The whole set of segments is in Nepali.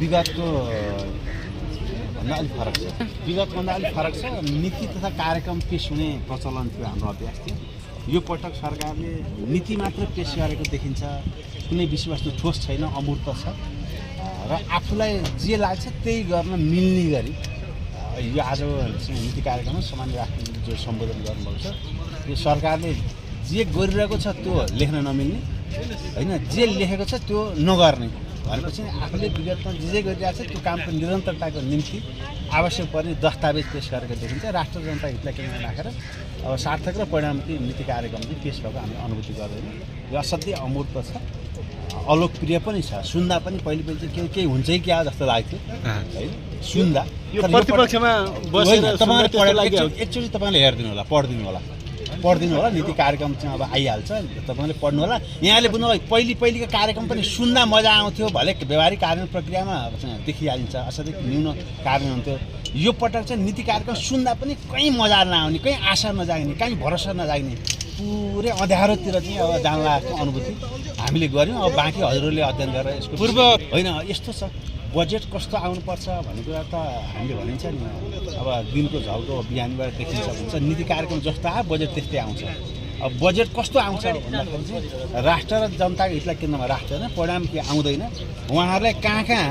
विगतको भन्दा अलिक फरक छ। विगतभन्दा अलिक फरक छ। नीति तथा कार्यक्रम पेश हुने प्रचलन थियो, हाम्रो अभ्यास थियो। यो पटक सरकारले नीति मात्र पेश गरेको देखिन्छ। कुनै विषयवस्तु ठोस छैन, अमूर्त छ र आफूलाई जे लाग्छ त्यही गर्न मिल्ने गरी यो आज नीति कार्यक्रममा सामान्य राष्ट्रपतिले जो सम्बोधन गर्नुभएको छ, यो सरकारले जे गरिरहेको छ त्यो लेख्न नमिल्ने होइन, जे लेखेको छ त्यो नगर्ने भनेपछि आफूले विगतमा जे गरिरहेको छ त्यो कामको निरन्तरताको निम्ति आवश्यक पर्ने दस्तावेज पेश गरेको देखिन्छ। राष्ट्र जनता हितलाई केन्द्रमा राखेर अब सार्थक र परिणामकी नीति कार्यक्रम चाहिँ पेश भएको हामीले अनुभूति गर्दैनौँ। यो असाध्यै अमूर्त छ, अलोकप्रिय पनि छ। सुन्दा पनि पहिले चाहिँ केही हुन्छ कि क्या जस्तो लाग्थ्यो है सुन्दा। यो प्रतिपक्षमा बसेर एकचोटि तपाईँले हेरिदिनु होला, पढिदिनु होला। नीति कार्यक्रम चाहिँ अब आइहाल्छ, तपाईँले पढ्नु होला। यहाँले बुझ्नु होला पहिलेको कार्यक्रम पनि सुन्दा मजा आउँथ्यो, भले व्यवहारिक कार्यान्वयन प्रक्रियामा देखिहालिन्छ असाध्यै न्यून कार्यान्वयन हुन्थ्यो। यो पटक चाहिँ नीति कार्यक्रम सुन्दा पनि कहीँ मजा नआउने, कहीँ आशा नजाग्ने, कहीँ भरोसा नजाग्ने, पुरै अँध्यारोतिर चाहिँ अब जान लागेको अनुभूति हामीले गऱ्यौँ। अब बाँकी हजुरहरूले अध्ययन गरेर यसको पूर्व होइन यस्तो छ, बजेट कस्तो आउनुपर्छ भन्ने कुरा त हामीले भनिन्छ नि। अब दिनको झल्को बिहानबाट देखिन्छ भन्छ, नीति कार्यक्रम जस्तो आयो बजेट त्यस्तै आउँछ। अब बजेट कस्तो आउँछ भन्दाखेरि चाहिँ राष्ट्र र जनताको हितलाई केन्द्रमा राख्दैन, परिणाम के आउँदैन। उहाँहरूलाई कहाँ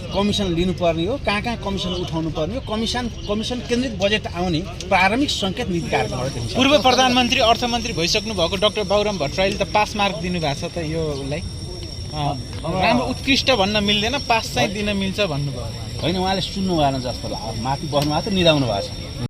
कमिसन लिनुपर्ने हो, कहाँ कमिसन उठाउनु पर्ने हो, कमिसन केन्द्रित बजेट आउने प्रारम्भिक सङ्केत नीति कार्यक्रमबाट देखिन्छ। पूर्व प्रधानमन्त्री अर्थमन्त्री भइसक्नु भएको डाक्टर बाबुराम भट्टराईले त पास मार्क दिनुभएको छ त यो उसलाई राम्रो उत्कृष्ट भन्न मिल्दैन, पास चाहिँ दिन मिल्छ भन्नुभयो। होइन, उहाँले सुन्नु भएन जस्तो लाग्यो, माथि बस्नु भएको छ, निदाउनु भएको छ।